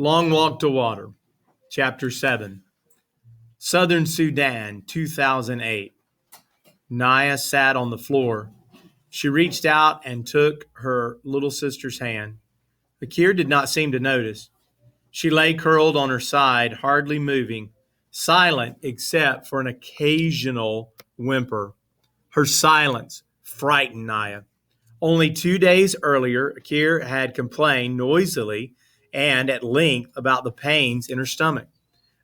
Long Walk to Water, Chapter 7, Southern Sudan, 2008. Naya sat on the floor. She reached out and took her little sister's hand. Akir did not seem to notice. She lay curled on her side, hardly moving, silent except for an occasional whimper. Her silence frightened Naya. Only 2 days earlier, Akir had complained noisily and at length about the pains in her stomach.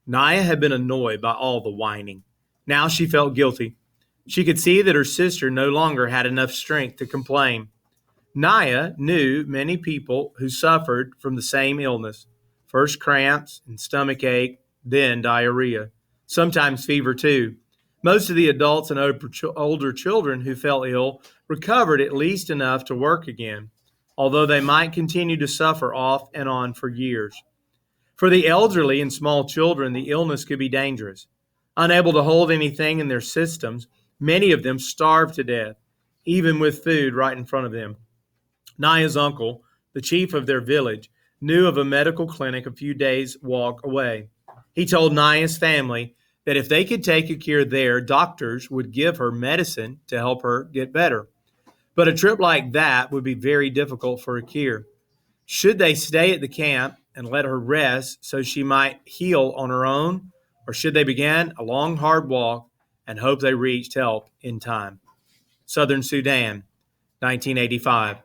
Naya had been annoyed by all the whining. Now she felt guilty. She could see that her sister no longer had enough strength to complain. Naya knew many people who suffered from the same illness, first cramps and stomach ache, then diarrhea, sometimes fever too. Most of the adults and older children who fell ill recovered at least enough to work again, although they might continue to suffer off and on for years. For the elderly and small children, the illness could be dangerous. Unable to hold anything in their systems, many of them starved to death, even with food right in front of them. Naya's uncle, the chief of their village, knew of a medical clinic a few days' walk away. He told Naya's family that if they could take Akir there, doctors would give her medicine to help her get better. But a trip like that would be very difficult for Akir. Should they stay at the camp and let her rest so she might heal on her own, or should they begin a long, hard walk and hope they reached help in time? Southern Sudan, 1985.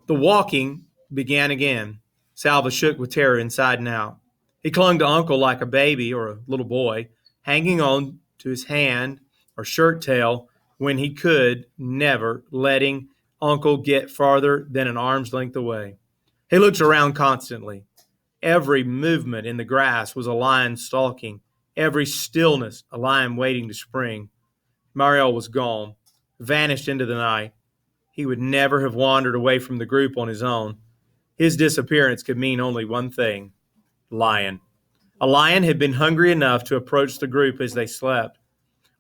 The walking began again. Salva shook with terror inside and out. He clung to Uncle like a baby or a little boy, hanging on to his hand or shirt tail when he could, never letting Uncle get farther than an arm's length away. He looked around constantly. Every movement in the grass was a lion stalking, every stillness a lion waiting to spring. Mariel was gone, vanished into the night. He would never have wandered away from the group on his own. His disappearance could mean only one thing: lion. A lion had been hungry enough to approach the group as they slept.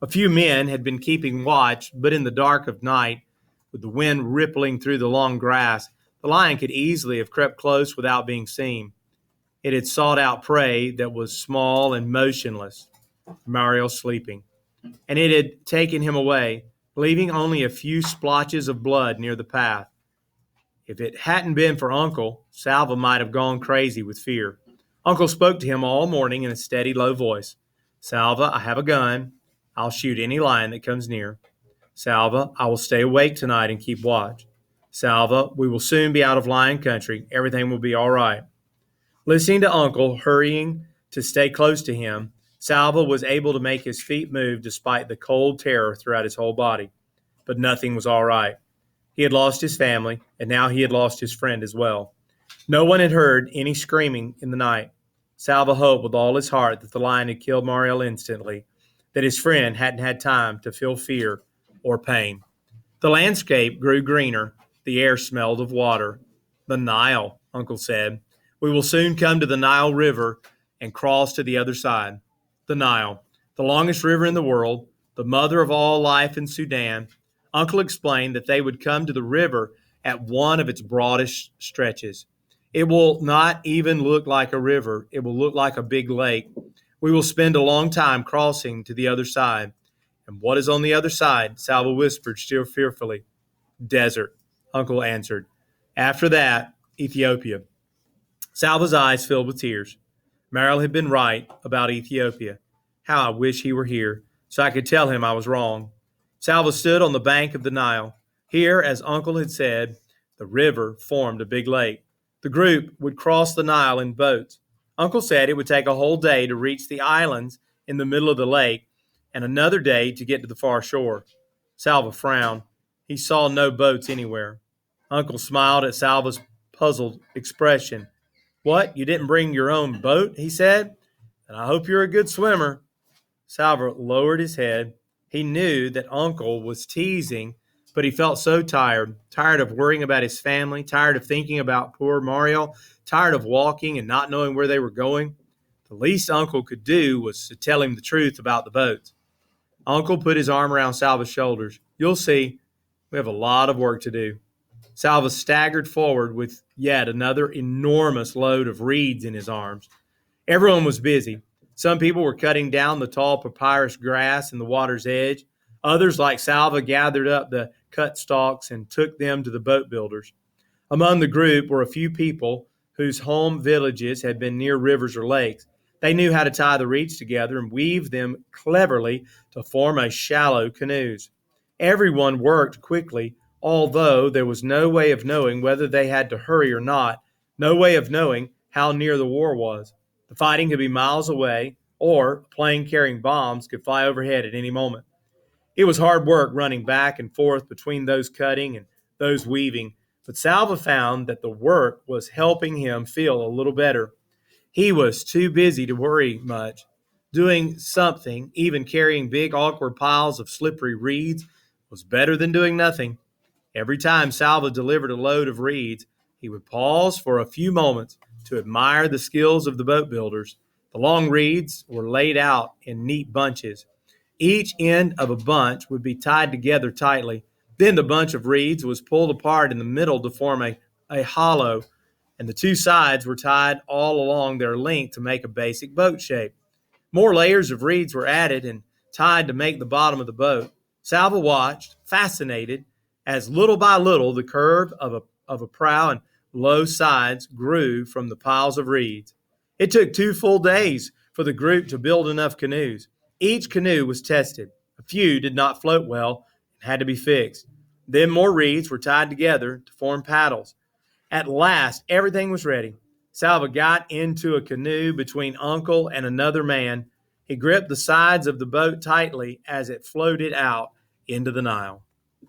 A few men had been keeping watch, but in the dark of night, with the wind rippling through the long grass, the lion could easily have crept close without being seen. It had sought out prey that was small and motionless, Mariel sleeping, and it had taken him away, leaving only a few splotches of blood near the path. If it hadn't been for Uncle, Salva might have gone crazy with fear. Uncle spoke to him all morning in a steady, low voice. "Salva, I have a gun. I'll shoot any lion that comes near. Salva, I will stay awake tonight and keep watch. Salva, we will soon be out of lion country. Everything will be all right." Listening to Uncle hurrying to stay close to him, Salva was able to make his feet move despite the cold terror throughout his whole body. But nothing was all right. He had lost his family, and now he had lost his friend as well. No one had heard any screaming in the night. Salva hoped with all his heart that the lion had killed Mariel instantly, that his friend hadn't had time to feel fear or pain. The landscape grew greener. The air smelled of water. "The Nile," Uncle said. "We will soon come to the Nile River and cross to the other side." The Nile, the longest river in the world, the mother of all life in Sudan. Uncle explained that they would come to the river at one of its broadest stretches. "It will not even look like a river. It will look like a big lake. We will spend a long time crossing to the other side." "And what is on the other side?" Salva whispered, still fearfully. "Desert," Uncle answered. "After that, Ethiopia." Salva's eyes filled with tears. Mariel had been right about Ethiopia. How I wish he were here, so I could tell him I was wrong. Salva stood on the bank of the Nile. Here, as Uncle had said, the river formed a big lake. The group would cross the Nile in boats. Uncle said it would take a whole day to reach the islands in the middle of the lake and another day to get to the far shore. Salva frowned. He saw no boats anywhere. Uncle smiled at Salva's puzzled expression. "What, you didn't bring your own boat?" he said. "And I hope you're a good swimmer." Salva lowered his head. He knew that Uncle was teasing, but he felt so tired of worrying about his family, tired of thinking about poor Mariel, tired of walking and not knowing where they were going. The least Uncle could do was to tell him the truth about the boats. Uncle put his arm around Salva's shoulders. "You'll see, we have a lot of work to do." Salva staggered forward with yet another enormous load of reeds in his arms. Everyone was busy. Some people were cutting down the tall papyrus grass in the water's edge. Others, like Salva, gathered up the cut stalks and took them to the boat builders. Among the group were a few people whose home villages had been near rivers or lakes. They knew how to tie the reeds together and weave them cleverly to form a shallow canoes. Everyone worked quickly, although there was no way of knowing whether they had to hurry or not, no way of knowing how near the war was. The fighting could be miles away, or a plane carrying bombs could fly overhead at any moment. It was hard work running back and forth between those cutting and those weaving, but Salva found that the work was helping him feel a little better. He was too busy to worry much. Doing something, even carrying big, awkward piles of slippery reeds, was better than doing nothing. Every time Salva delivered a load of reeds, he would pause for a few moments to admire the skills of the boat builders. The long reeds were laid out in neat bunches. Each end of a bunch would be tied together tightly. Then the bunch of reeds was pulled apart in the middle to form a hollow, and the two sides were tied all along their length to make a basic boat shape. More layers of reeds were added and tied to make the bottom of the boat. Salva watched, fascinated, as little by little the curve of a prow and low sides grew from the piles of reeds. It took 2 full days for the group to build enough canoes. Each canoe was tested. A few did not float well and had to be fixed. Then more reeds were tied together to form paddles. At last, everything was ready. Salva got into a canoe between Uncle and another man. He gripped the sides of the boat tightly as it floated out into the Nile.